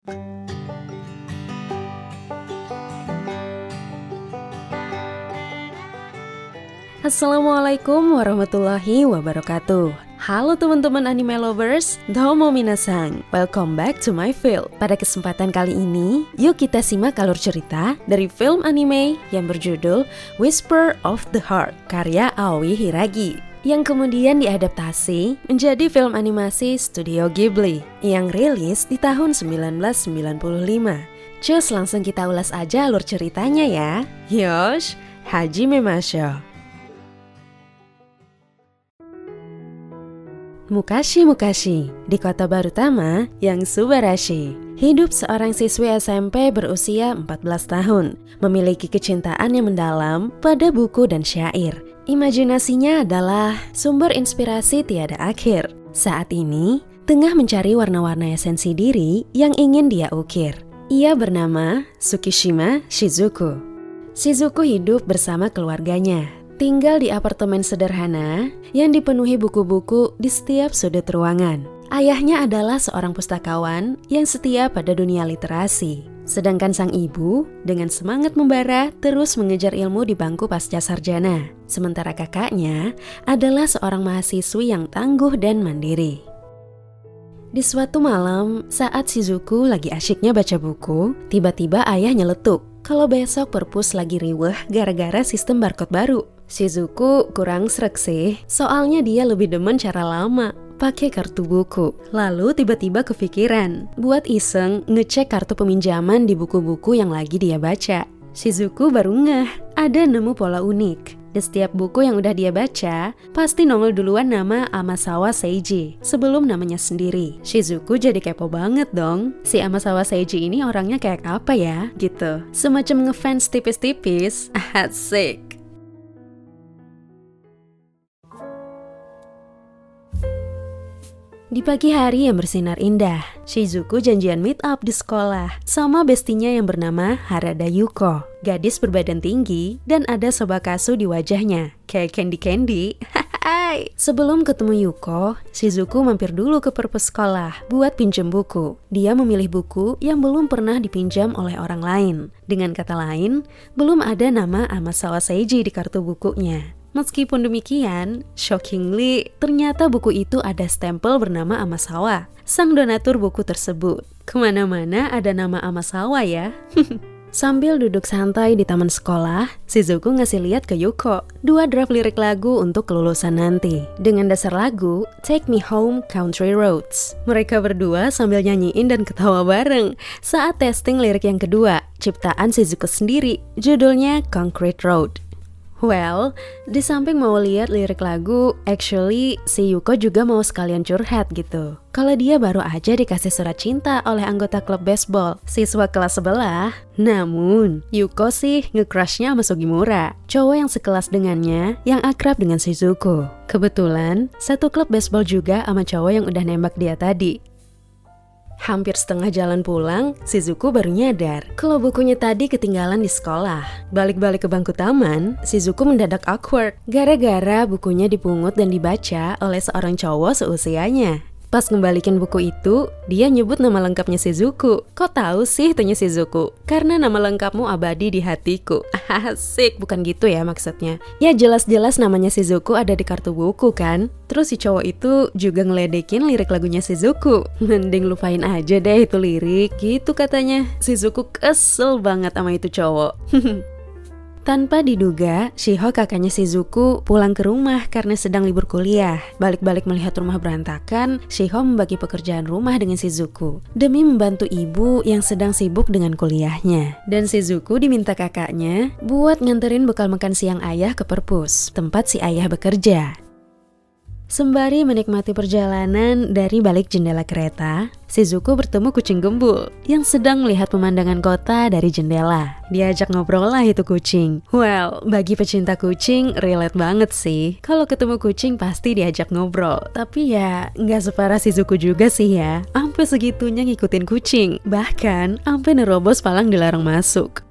Assalamualaikum warahmatullahi wabarakatuh. Halo teman-teman anime lovers, domo minasang. Welcome back to my field. Pada kesempatan kali ini, yuk kita simak alur cerita dari film anime yang berjudul Whisper of the Heart, karya Aoi Hiragi, yang kemudian diadaptasi menjadi film animasi Studio Ghibli yang rilis di tahun 1995. Cus, langsung kita ulas aja alur ceritanya ya. Yosh, hajime mashou. Mukashi, di kota baru Tama yang Subarashi, hidup seorang siswi SMP berusia 14 tahun, memiliki kecintaan yang mendalam pada buku dan syair. Imajinasinya adalah sumber inspirasi tiada akhir. Saat ini, tengah mencari warna-warna esensi diri yang ingin dia ukir. Ia bernama Tsukishima Shizuku. Shizuku hidup bersama keluarganya, tinggal di apartemen sederhana yang dipenuhi buku-buku di setiap sudut ruangan. Ayahnya adalah seorang pustakawan yang setia pada dunia literasi. Sedangkan sang ibu dengan semangat membara terus mengejar ilmu di bangku pasca sarjana. Sementara kakaknya adalah seorang mahasiswi yang tangguh dan mandiri. Di suatu malam, saat Shizuku lagi asyiknya baca buku, tiba-tiba ayah nyeletuk kalau besok perpus lagi riweh gara-gara sistem barcode baru. Shizuku kurang srek sih, soalnya dia lebih demen cara lama, pakai kartu buku. Lalu tiba-tiba kepikiran buat iseng ngecek kartu peminjaman di buku-buku yang lagi dia baca. Shizuku baru ngeh, ada nemu pola unik. Di setiap buku yang udah dia baca, pasti nongol duluan nama Amasawa Seiji sebelum namanya sendiri. Shizuku jadi kepo banget dong. Si Amasawa Seiji ini orangnya kayak apa ya? Gitu. Semacam ngefans tipis-tipis. Asik. Di pagi hari yang bersinar indah, Shizuku janjian meet up di sekolah sama bestinya yang bernama Harada Yuko. Gadis berbadan tinggi dan ada sobakasu di wajahnya, kayak candy-candy. Sebelum ketemu Yuko, Shizuku mampir dulu ke perpus sekolah buat pinjam buku. Dia memilih buku yang belum pernah dipinjam oleh orang lain. Dengan kata lain, belum ada nama Amasawa Seiji di kartu bukunya. Meskipun demikian, shockingly, ternyata buku itu ada stempel bernama Amasawa, sang donatur buku tersebut. Kemana-mana ada nama Amasawa ya. Sambil duduk santai di taman sekolah, Shizuku ngasih lihat ke Yuko 2 draft lirik lagu untuk kelulusan nanti. Dengan dasar lagu, Take Me Home Country Roads. Mereka berdua sambil nyanyiin dan ketawa bareng saat testing lirik yang kedua, ciptaan Shizuku sendiri, judulnya Concrete Road. Well, di samping mau lihat lirik lagu, actually si Yuko juga mau sekalian curhat gitu. Kalau dia baru aja dikasih surat cinta oleh anggota klub baseball, siswa kelas sebelah. Namun, Yuko sih nge-crushnya sama Sugimura, cowok yang sekelas dengannya yang akrab dengan Shizuku. Kebetulan, satu klub baseball juga sama cowok yang udah nembak dia tadi. Hampir setengah jalan pulang, Shizuku baru nyadar kalau bukunya tadi ketinggalan di sekolah. Balik-balik ke bangku taman, Shizuku mendadak awkward gara-gara bukunya dipungut dan dibaca oleh seorang cowok seusianya. Pas ngembalikin buku itu, dia nyebut nama lengkapnya Shizuku. Kok tahu sih, tanya Shizuku? Karena nama lengkapmu abadi di hatiku. Asik, bukan gitu ya maksudnya. Ya jelas-jelas namanya Shizuku ada di kartu buku kan? Terus si cowok itu juga ngeledekin lirik lagunya Shizuku. Mending lupain aja deh itu lirik, gitu katanya. Shizuku kesel banget sama itu cowok. Tanpa diduga, Shiho kakaknya Shizuku pulang ke rumah karena sedang libur kuliah. Balik-balik melihat rumah berantakan, Shiho membagi pekerjaan rumah dengan Shizuku demi membantu ibu yang sedang sibuk dengan kuliahnya. Dan Shizuku diminta kakaknya buat nganterin bekal makan siang ayah ke perpus, tempat si ayah bekerja. Sembari menikmati perjalanan dari balik jendela kereta, Shizuku bertemu kucing gembul yang sedang melihat pemandangan kota dari jendela. Diajak ngobrol lah itu kucing. Well, bagi pecinta kucing, relate banget sih. Kalau ketemu kucing pasti diajak ngobrol. Tapi ya, nggak separah Shizuku juga sih ya. Ampe segitunya ngikutin kucing. Bahkan, ampe nerobos palang dilarang masuk.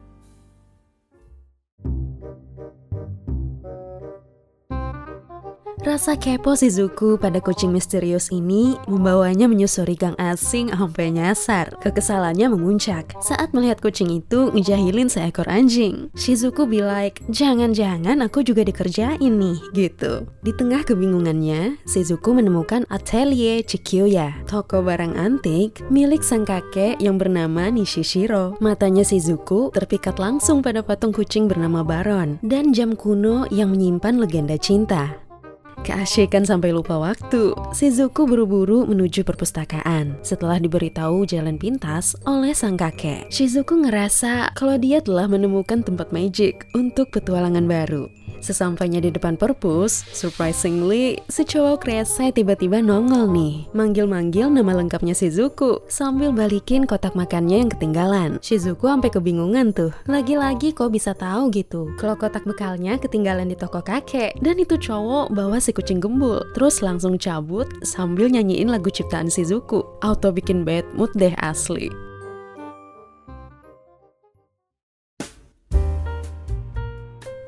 Rasa kepo Shizuku pada kucing misterius ini membawanya menyusuri gang asing sampai nyasar. Kekesalannya memuncak saat melihat kucing itu ngejahilin seekor anjing. Shizuku be like, jangan-jangan aku juga dikerjain nih, gitu. Di tengah kebingungannya, Shizuku menemukan Atelier Chikyoya, toko barang antik milik sang kakek yang bernama Nishishiro. Matanya Shizuku terpikat langsung pada patung kucing bernama Baron dan jam kuno yang menyimpan legenda cinta. Keasyikan sampai lupa waktu, Shizuku buru-buru menuju perpustakaan. Setelah diberitahu jalan pintas oleh sang kakek, Shizuku ngerasa kalau dia telah menemukan tempat magic untuk petualangan baru. Sesampainya di depan perpus, surprisingly, si cowok rese tiba-tiba nongol nih. Manggil-manggil nama lengkapnya Shizuku, sambil balikin kotak makannya yang ketinggalan. Shizuku sampai kebingungan tuh. Lagi-lagi kok bisa tahu gitu kalau kotak bekalnya ketinggalan di toko kakek. Dan itu cowok bawa si kucing gembul. Terus langsung cabut sambil nyanyiin lagu ciptaan Shizuku. Auto bikin bad mood deh asli.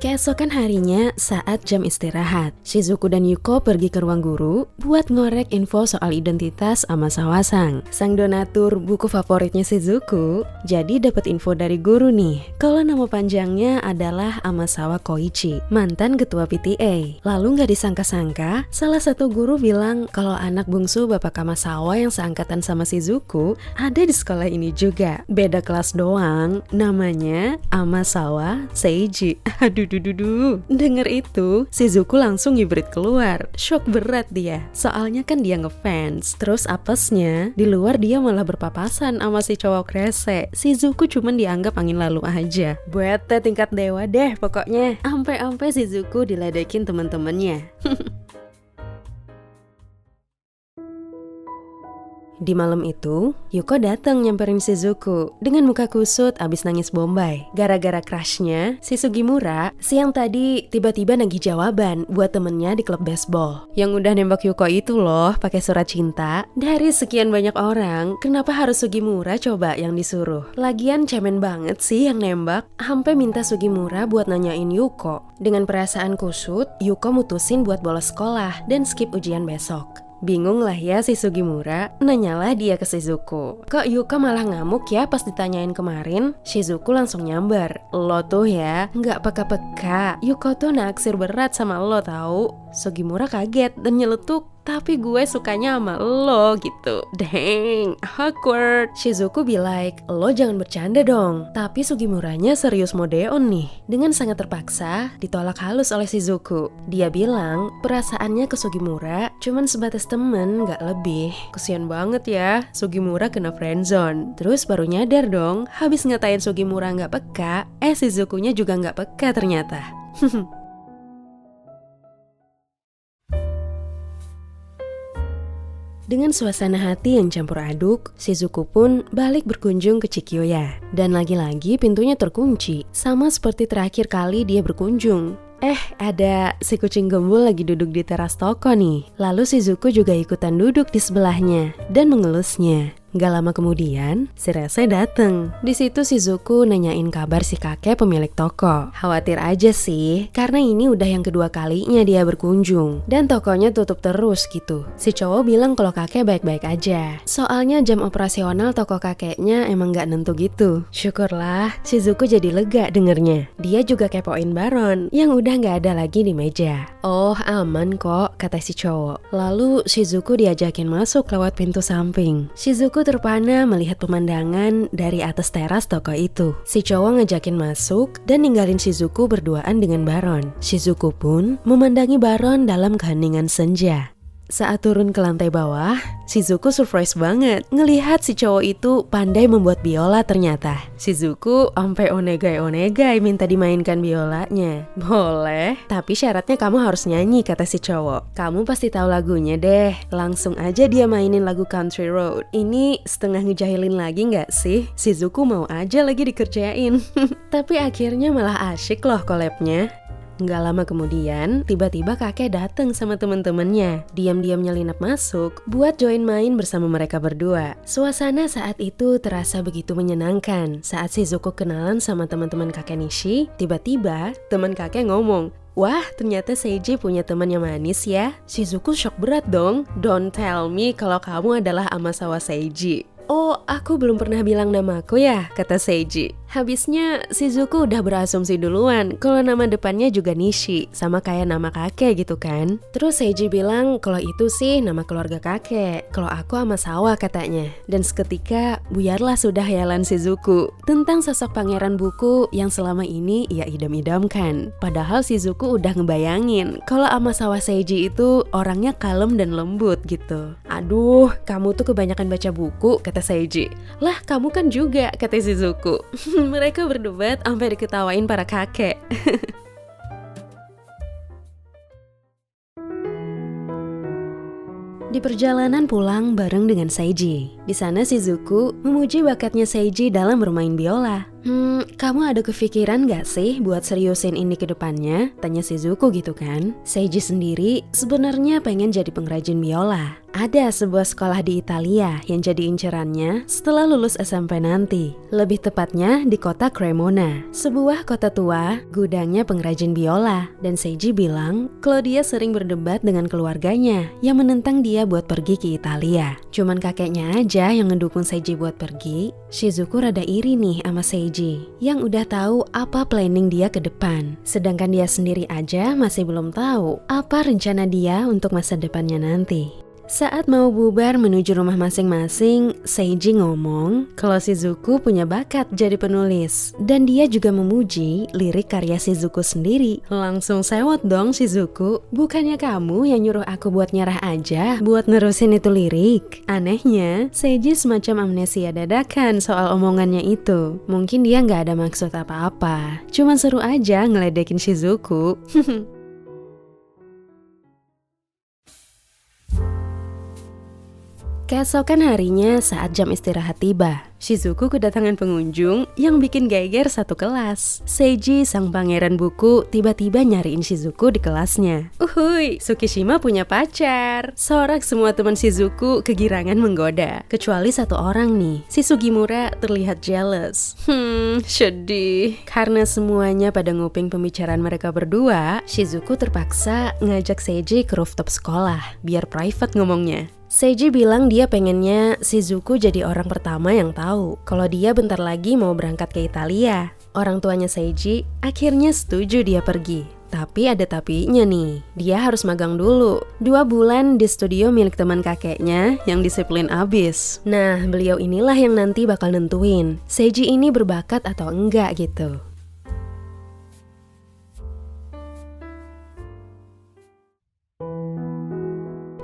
Keesokan harinya, saat jam istirahat, Shizuku dan Yuko pergi ke ruang guru buat ngorek info soal identitas Amasawa Sang donatur buku favoritnya Shizuku. Jadi dapat info dari guru nih, kalau nama panjangnya adalah Amasawa Koichi, mantan ketua PTA. Lalu gak disangka-sangka, salah satu guru bilang kalau anak bungsu Bapak Amasawa yang seangkatan sama Shizuku ada di sekolah ini juga. Beda kelas doang, namanya Amasawa Seiji. Aduh. Dengar itu, Shizuku langsung hibrid keluar. Shock berat dia. Soalnya kan dia ngefans. Terus apesnya, di luar dia malah berpapasan sama si cowok rese. Shizuku cuman dianggap angin lalu aja. Bete tingkat dewa deh pokoknya. Ampe-ampe Shizuku diledekin teman-temannya. Di malam itu, Yuko datang nyamperin Shizuku dengan muka kusut abis nangis bombay. Gara-gara crushnya, si Sugimura siang tadi tiba-tiba nagih jawaban buat temennya di klub baseball. Yang udah nembak Yuko itu loh pakai surat cinta. Dari sekian banyak orang, kenapa harus Sugimura coba yang disuruh? Lagian cemen banget sih yang nembak. Sampai minta Sugimura buat nanyain Yuko. Dengan perasaan kusut, Yuko mutusin buat bolos sekolah dan skip ujian besok. Bingung lah ya si Sugimura, nanyalah dia ke Shizuku. Kok Yuko malah ngamuk ya pas ditanyain kemarin? Shizuku langsung nyamber. Lo tuh ya, nggak peka-peka. Yuko tuh naksir berat sama lo tahu. Sugimura kaget dan nyeletuk. Tapi gue sukanya sama lo gitu. Dang, awkward. Shizuku be like, lo jangan bercanda dong. Tapi Sugimuranya serius modeon nih. Dengan sangat terpaksa, ditolak halus oleh Shizuku. Dia bilang, perasaannya ke Sugimura cuman sebatas temen, gak lebih. Kesian banget ya, Sugimura kena friendzone. Terus baru nyadar dong, habis ngatain Sugimura gak peka, Shizukunya juga gak peka ternyata. Dengan suasana hati yang campur aduk, Shizuku pun balik berkunjung ke Chikyoya. Dan lagi-lagi pintunya terkunci, sama seperti terakhir kali dia berkunjung. Ada si kucing gembul lagi duduk di teras toko nih. Lalu Shizuku juga ikutan duduk di sebelahnya dan mengelusnya. Gak lama kemudian, si Rese dateng. Di situ Shizuku nanyain kabar si kakek pemilik toko. Khawatir aja sih, karena ini udah yang kedua kalinya dia berkunjung. Dan tokonya tutup terus gitu. Si cowok bilang kalau kakek baik-baik aja. Soalnya jam operasional toko kakeknya emang gak nentu gitu. Syukurlah, Shizuku jadi lega dengernya. Dia juga kepoin Baron, yang udah gak ada lagi di meja. Oh, aman kok, kata si cowok. Lalu Shizuku diajakin masuk lewat pintu samping. Shizuku terpana melihat pemandangan dari atas teras toko itu. Si cowok ngajakin masuk dan ninggalin Shizuku berduaan dengan Baron. Shizuku pun memandangi Baron dalam keheningan senja. Saat turun ke lantai bawah, Shizuku surprise banget ngelihat si cowok itu pandai membuat biola ternyata. Shizuku ampe onegai-onegai minta dimainkan biolanya. Boleh, tapi syaratnya kamu harus nyanyi, kata si cowok. Kamu pasti tahu lagunya deh. Langsung aja dia mainin lagu Country Road. Ini setengah ngejahilin lagi gak sih? Shizuku mau aja lagi dikerjain. Tapi akhirnya malah asyik loh collabnya. Nggak lama kemudian, tiba-tiba kakek datang sama temen-temennya. Diam-diam nyelinap masuk buat join main bersama mereka berdua. Suasana saat itu terasa begitu menyenangkan. Saat Shizuku kenalan sama teman-teman kakek Nishi, tiba-tiba teman kakek ngomong, Wah, ternyata Seiji punya teman yang manis ya. Shizuku shock berat dong. Don't tell me kalau kamu adalah Amasawa Seiji. Oh, aku belum pernah bilang namaku ya, kata Seiji. Habisnya Shizuku udah berasumsi duluan kalau nama depannya juga Nishi, sama kayak nama kakek gitu kan. Terus Seiji bilang kalau itu sih nama keluarga kakek, kalau aku Amasawa katanya. Dan seketika buyarlah sudah hayalan Shizuku tentang sosok pangeran buku yang selama ini ia idam-idamkan. Padahal Shizuku udah ngebayangin kalau Amasawa Seiji itu orangnya kalem dan lembut gitu. Aduh, kamu tuh kebanyakan baca buku, kata Seiji. Lah, kamu kan juga, kata Shizuku. Mereka berdebat sampai diketawain para kakek. Di perjalanan pulang bareng dengan Seiji. Di sana Shizuku memuji bakatnya Seiji dalam bermain biola. Kamu ada kepikiran gak sih buat seriusin ini ke depannya? Tanya Shizuku gitu kan. Seiji sendiri sebenarnya pengen jadi pengrajin biola. Ada sebuah sekolah di Italia yang jadi incerannya setelah lulus SMP nanti. Lebih tepatnya di kota Cremona, sebuah kota tua, gudangnya pengrajin biola. Dan Seiji bilang kalau dia sering berdebat dengan keluarganya yang menentang dia buat pergi ke Italia. Cuman kakeknya aja yang ngedukung Seiji buat pergi. Shizuku rada iri nih sama Seiji yang udah tahu apa planning dia ke depan. Sedangkan dia sendiri aja masih belum tahu apa rencana dia untuk masa depannya nanti. Saat mau bubar menuju rumah masing-masing, Seiji ngomong kalau Shizuku punya bakat jadi penulis. Dan dia juga memuji lirik karya Shizuku sendiri. Langsung sewot dong Shizuku, bukannya kamu yang nyuruh aku buat nyerah aja buat nerusin itu lirik? Anehnya, Seiji semacam amnesia dadakan soal omongannya itu. Mungkin dia gak ada maksud apa-apa, cuman seru aja ngeledekin Shizuku. Keesokan harinya saat jam istirahat tiba, Shizuku kedatangan pengunjung yang bikin geger satu kelas. Seiji, sang pangeran buku, tiba-tiba nyariin Shizuku di kelasnya. Uhuy, Tsukishima punya pacar. Sorak semua teman Shizuku kegirangan menggoda. Kecuali satu orang nih, si Sugimura terlihat jealous. Sedih. Karena semuanya pada nguping pembicaraan mereka berdua, Shizuku terpaksa ngajak Seiji ke rooftop sekolah, biar private ngomongnya. Seiji bilang dia pengennya Shizuku jadi orang pertama yang tahu kalau dia bentar lagi mau berangkat ke Italia. Orang tuanya Seiji akhirnya setuju dia pergi. Tapi ada tapinya nih, dia harus magang dulu 2 bulan di studio milik teman kakeknya yang disiplin abis. Nah, beliau inilah yang nanti bakal nentuin Seiji ini berbakat atau enggak gitu.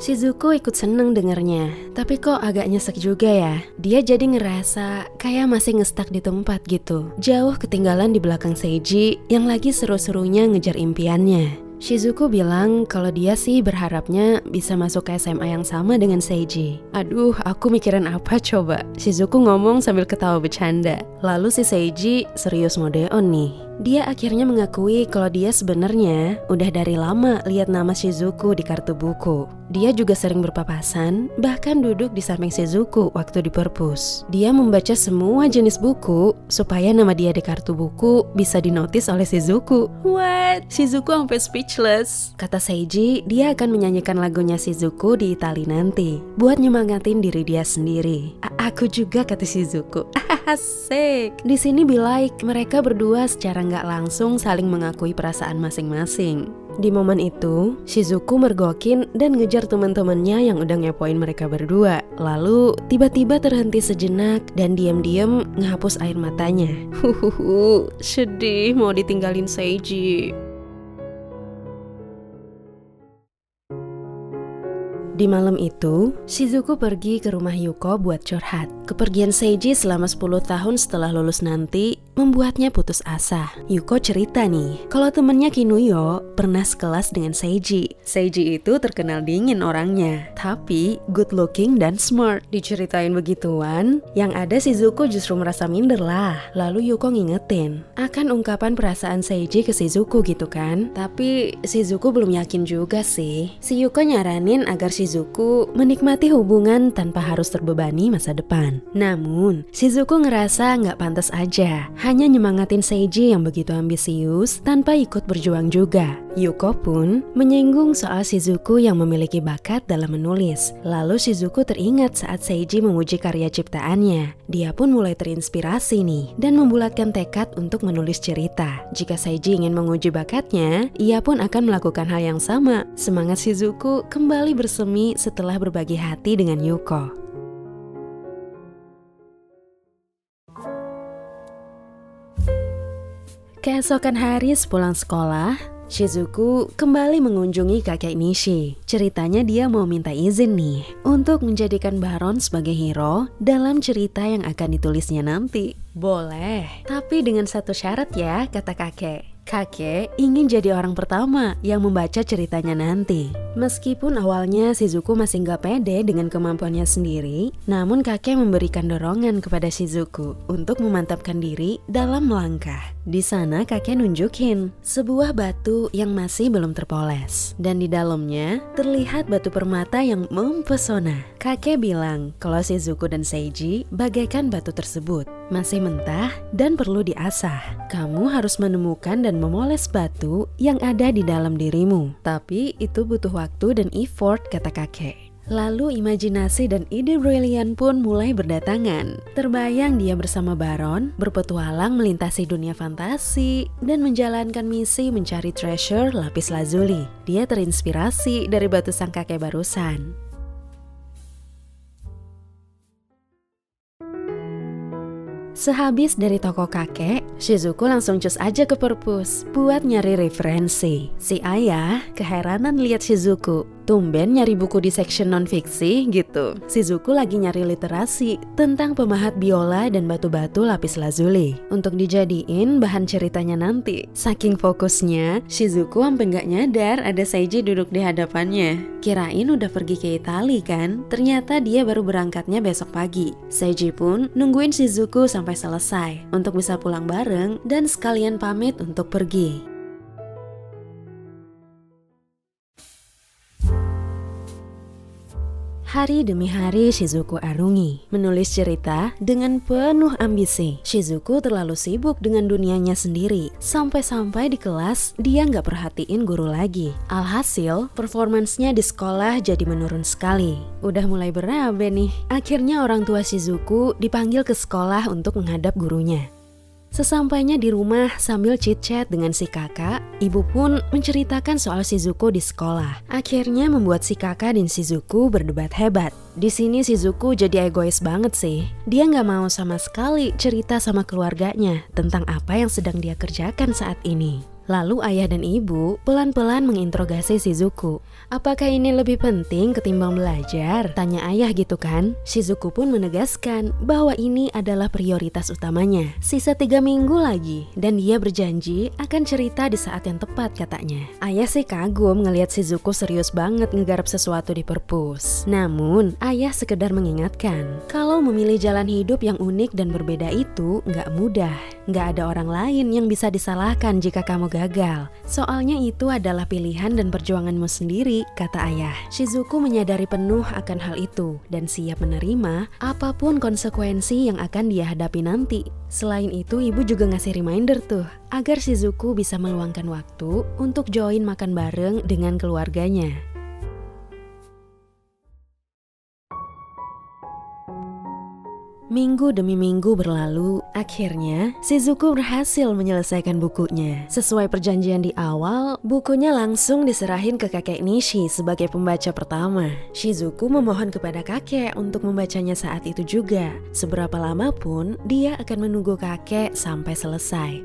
Shizuku ikut seneng dengernya, tapi kok agak nyesek juga ya. Dia jadi ngerasa kayak masih ngestak di tempat gitu, jauh ketinggalan di belakang Seiji yang lagi seru-serunya ngejar impiannya. Shizuku bilang kalau dia sih berharapnya bisa masuk ke SMA yang sama dengan Seiji. Aduh, aku mikirin apa coba? Shizuku ngomong sambil ketawa bercanda. Lalu si Seiji serius mode on nih. Dia akhirnya mengakui kalau dia sebenarnya udah dari lama lihat nama Shizuku di kartu buku. Dia juga sering berpapasan, bahkan duduk di samping Shizuku waktu di perpus. Dia membaca semua jenis buku supaya nama dia di kartu buku bisa dinotis oleh Shizuku. What? Shizuku sampai speechless. Kata Seiji, dia akan menyanyikan lagunya Shizuku di Italia nanti buat nyemangatin diri dia sendiri. Aku juga, kata Shizuku. Asik. Di sini be like mereka berdua secara nggak langsung saling mengakui perasaan masing-masing. Di momen itu, Shizuku mergokin dan ngejar teman-temannya yang udah ngepoin mereka berdua. Lalu tiba-tiba terhenti sejenak dan diam-diam ngehapus air matanya. Sedih mau ditinggalin Seiji. Di malam itu, Shizuku pergi ke rumah Yuko buat curhat. Kepergian Seiji selama 10 tahun setelah lulus nanti membuatnya putus asa. Yuko cerita nih, kalau temennya Kinuyo pernah sekelas dengan Seiji. Seiji itu terkenal dingin orangnya, tapi good looking dan smart. Diceritain begituan, yang ada Shizuku justru merasa minder lah. Lalu Yuko ngingetin akan ungkapan perasaan Seiji ke Shizuku gitu kan. Tapi Shizuku belum yakin juga sih. Si Yuko nyaranin agar Shizuku Shizuku menikmati hubungan tanpa harus terbebani masa depan. Namun, Shizuku ngerasa nggak pantas aja, hanya nyemangatin Seiji yang begitu ambisius tanpa ikut berjuang juga. Yuko pun menyinggung soal Shizuku yang memiliki bakat dalam menulis. Lalu Shizuku teringat saat Seiji memuji karya ciptaannya. Dia pun mulai terinspirasi nih dan membulatkan tekad untuk menulis cerita. Jika Seiji ingin menguji bakatnya, ia pun akan melakukan hal yang sama. Semangat Shizuku kembali bersemi setelah berbagi hati dengan Yuko. Keesokan hari sepulang sekolah, Shizuku kembali mengunjungi kakek Nishi. Ceritanya dia mau minta izin nih untuk menjadikan Baron sebagai hero dalam cerita yang akan ditulisnya nanti. Boleh, tapi dengan satu syarat ya, kata kakek. Kakek ingin jadi orang pertama yang membaca ceritanya nanti. Meskipun awalnya Shizuku masih gak pede dengan kemampuannya sendiri, namun kakek memberikan dorongan kepada Shizuku untuk memantapkan diri dalam melangkah. Di sana kakek nunjukin sebuah batu yang masih belum terpoles, dan di dalamnya terlihat batu permata yang mempesona. Kakek bilang kalau Shizuku dan Seiji bagaikan batu tersebut, masih mentah dan perlu diasah. Kamu harus menemukan dan memoles batu yang ada di dalam dirimu. Tapi itu butuh waktu dan effort, kata kakek. Lalu imajinasi dan ide brilian pun mulai berdatangan. Terbayang dia bersama Baron, berpetualang melintasi dunia fantasi, dan menjalankan misi mencari treasure lapis lazuli. Dia terinspirasi dari batu sang kakek barusan. Sehabis dari toko kakek, Shizuku langsung cus aja ke perpus buat nyari referensi. Si ayah keheranan lihat Shizuku. Tumben nyari buku di section non-fiksi gitu. Shizuku lagi nyari literasi tentang pemahat biola dan batu-batu lapis lazuli untuk dijadiin bahan ceritanya nanti. Saking fokusnya, Shizuku sampai nggak nyadar ada Seiji duduk di hadapannya. Kirain udah pergi ke Itali kan? Ternyata dia baru berangkatnya besok pagi. Seiji pun nungguin Shizuku sampai selesai untuk bisa pulang bareng dan sekalian pamit untuk pergi. Hari demi hari Shizuku arungi, menulis cerita dengan penuh ambisi. Shizuku terlalu sibuk dengan dunianya sendiri, sampai-sampai di kelas dia nggak perhatiin guru lagi. Alhasil, performansnya di sekolah jadi menurun sekali. Udah mulai berabe nih. Akhirnya orang tua Shizuku dipanggil ke sekolah untuk menghadap gurunya. Sesampainya di rumah sambil chit-chat dengan si kakak, ibu pun menceritakan soal Shizuku di sekolah. Akhirnya membuat si kakak dan Shizuku berdebat hebat. Di sini Shizuku jadi egois banget sih. Dia nggak mau sama sekali cerita sama keluarganya tentang apa yang sedang dia kerjakan saat ini. Lalu ayah dan ibu pelan-pelan menginterogasi Shizuku. Apakah ini lebih penting ketimbang belajar? Tanya ayah gitu kan? Shizuku pun menegaskan bahwa ini adalah prioritas utamanya. Sisa 3 minggu lagi dan dia berjanji akan cerita di saat yang tepat katanya. Ayah sih kagum ngelihat Shizuku serius banget ngegarap sesuatu di perpus. Namun ayah sekedar mengingatkan kalau memilih jalan hidup yang unik dan berbeda itu nggak mudah. Nggak ada orang lain yang bisa disalahkan jika kamu gagal. Soalnya itu adalah pilihan dan perjuanganmu sendiri, kata ayah. Shizuku menyadari penuh akan hal itu dan siap menerima apapun konsekuensi yang akan dia hadapi nanti. Selain itu, ibu juga ngasih reminder tuh agar Shizuku bisa meluangkan waktu untuk join makan bareng dengan keluarganya. Minggu demi minggu berlalu, akhirnya Shizuku berhasil menyelesaikan bukunya. Sesuai perjanjian di awal, bukunya langsung diserahin ke kakek Nishi sebagai pembaca pertama. Shizuku memohon kepada kakek untuk membacanya saat itu juga. Seberapa lama pun, dia akan menunggu kakek sampai selesai.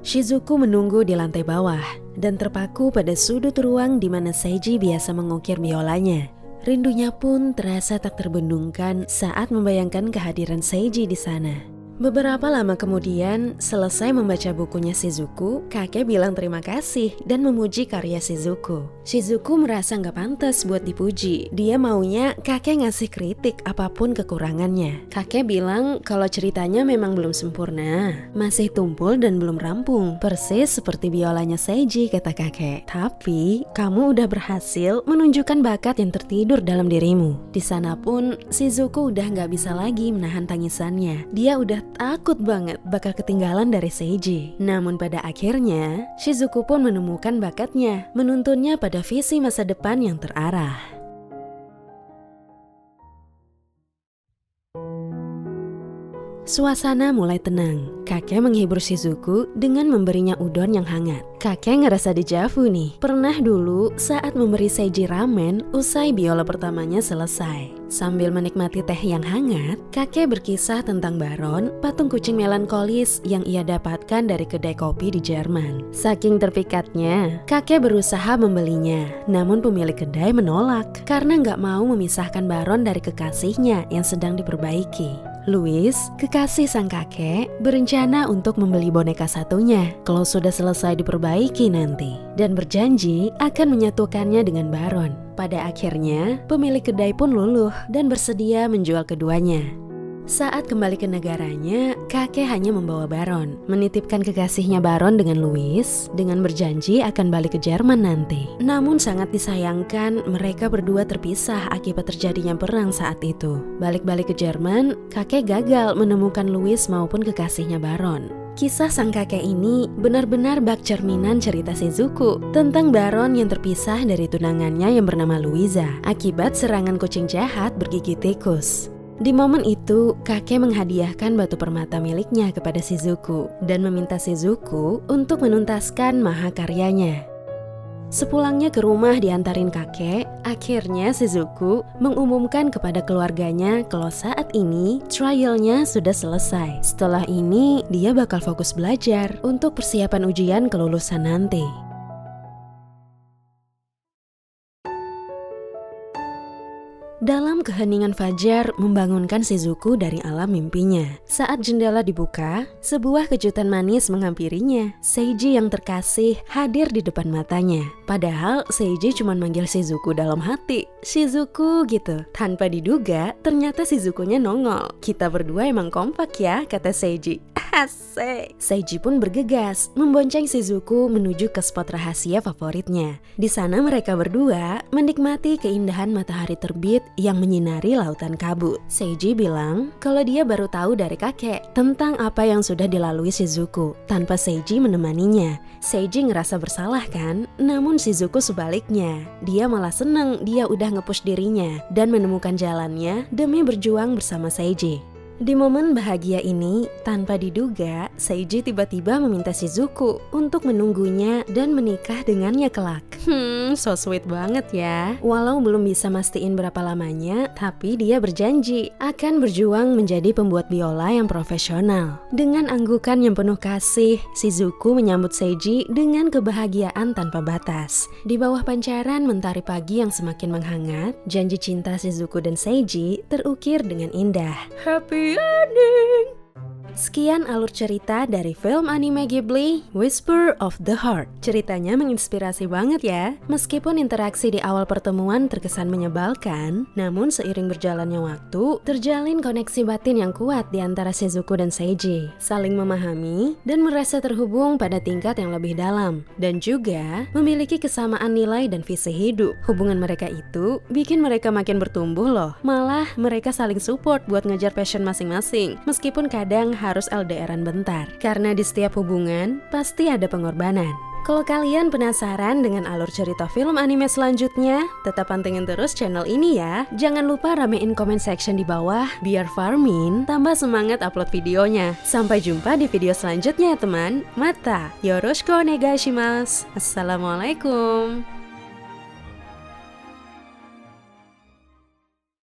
Shizuku menunggu di lantai bawah dan terpaku pada sudut ruang di mana Seiji biasa mengukir biolanya. Rindunya pun terasa tak terbendungkan saat membayangkan kehadiran Seiji di sana. Beberapa lama kemudian, selesai membaca bukunya Shizuku, kakek bilang terima kasih dan memuji karya Shizuku. Shizuku merasa nggak pantas buat dipuji. Dia maunya kakek ngasih kritik apapun kekurangannya. Kakek bilang kalau ceritanya memang belum sempurna, masih tumpul dan belum rampung. Persis seperti biolanya Seiji, kata kakek. Tapi, kamu udah berhasil menunjukkan bakat yang tertidur dalam dirimu. Di sana pun, Shizuku udah nggak bisa lagi menahan tangisannya. Dia udah takut banget bakal ketinggalan dari Seiji. Namun pada akhirnya, Shizuku pun menemukan bakatnya, menuntunnya pada visi masa depan yang terarah. Suasana mulai tenang. Kakek menghibur Shizuku dengan memberinya udon yang hangat. Kakek ngerasa dejavu nih. Pernah dulu saat memberi Seiji ramen usai biola pertamanya selesai. Sambil menikmati teh yang hangat, kakek berkisah tentang Baron, patung kucing melankolis yang ia dapatkan dari kedai kopi di Jerman. Saking terpikatnya, kakek berusaha membelinya. Namun pemilik kedai menolak karena nggak mau memisahkan Baron dari kekasihnya yang sedang diperbaiki. Louis, kekasih sang kakek, berencana untuk membeli boneka satunya kalau sudah selesai diperbaiki nanti, dan berjanji akan menyatukannya dengan Baron. Pada akhirnya, pemilik kedai pun luluh dan bersedia menjual keduanya. Saat kembali ke negaranya, kakek hanya membawa Baron, menitipkan kekasihnya Baron dengan Louis, dengan berjanji akan balik ke Jerman nanti. Namun sangat disayangkan mereka berdua terpisah akibat terjadinya perang saat itu. Balik-balik ke Jerman, kakek gagal menemukan Louis maupun kekasihnya Baron. Kisah sang kakek ini benar-benar bak cerminan cerita Shizuku tentang Baron yang terpisah dari tunangannya yang bernama Louisa akibat serangan kucing jahat bergigi tikus. Di momen itu, kakek menghadiahkan batu permata miliknya kepada Shizuku dan meminta Shizuku untuk menuntaskan mahakaryanya. Sepulangnya ke rumah diantarin kakek, akhirnya Shizuku mengumumkan kepada keluarganya kalau saat ini trialnya sudah selesai. Setelah ini, dia bakal fokus belajar untuk persiapan ujian kelulusan nanti. Dalam keheningan fajar membangunkan Shizuku dari alam mimpinya. Saat jendela dibuka, sebuah kejutan manis menghampirinya. Seiji yang terkasih hadir di depan matanya. Padahal Seiji cuma manggil Shizuku dalam hati. Shizuku gitu. Tanpa diduga, ternyata Shizukunya nongol. Kita berdua emang kompak ya, kata Seiji. Asik. Seiji pun bergegas membonceng Shizuku menuju ke spot rahasia favoritnya. Di sana mereka berdua menikmati keindahan matahari terbit yang menyinari lautan kabut. Seiji bilang kalau dia baru tahu dari kakek tentang apa yang sudah dilalui Shizuku tanpa Seiji menemaninya. Seiji ngerasa bersalah kan? Namun Shizuku sebaliknya. Dia malah seneng dia udah nge-push dirinya dan menemukan jalannya demi berjuang bersama Seiji. Di momen bahagia ini, tanpa diduga, Seiji tiba-tiba meminta Shizuku untuk menunggunya dan menikah dengannya kelak. So sweet banget ya. Walau belum bisa mastiin berapa lamanya, tapi dia berjanji akan berjuang menjadi pembuat biola yang profesional. Dengan anggukan yang penuh kasih, Shizuku menyambut Seiji dengan kebahagiaan tanpa batas. Di bawah pancaran mentari pagi yang semakin menghangat, janji cinta Shizuku dan Seiji terukir dengan indah. Happy ending. Sekian alur cerita dari film anime Ghibli, Whisper of the Heart. Ceritanya menginspirasi banget ya. Meskipun interaksi di awal pertemuan terkesan menyebalkan, namun seiring berjalannya waktu, terjalin koneksi batin yang kuat di antara Shizuku dan Seiji. Saling memahami dan merasa terhubung pada tingkat yang lebih dalam. Dan juga memiliki kesamaan nilai dan visi hidup. Hubungan mereka itu bikin mereka makin bertumbuh loh. Malah mereka saling support buat ngejar passion masing-masing. Meskipun kadang harus LDR-an bentar. Karena di setiap hubungan pasti ada pengorbanan. Kalau kalian penasaran dengan alur cerita film anime selanjutnya, tetap pantengin terus channel ini ya. Jangan lupa ramein comment section di bawah biar Farmin tambah semangat upload videonya. Sampai jumpa di video selanjutnya ya teman. Mata yoroshiku onegaishimasu. Assalamualaikum.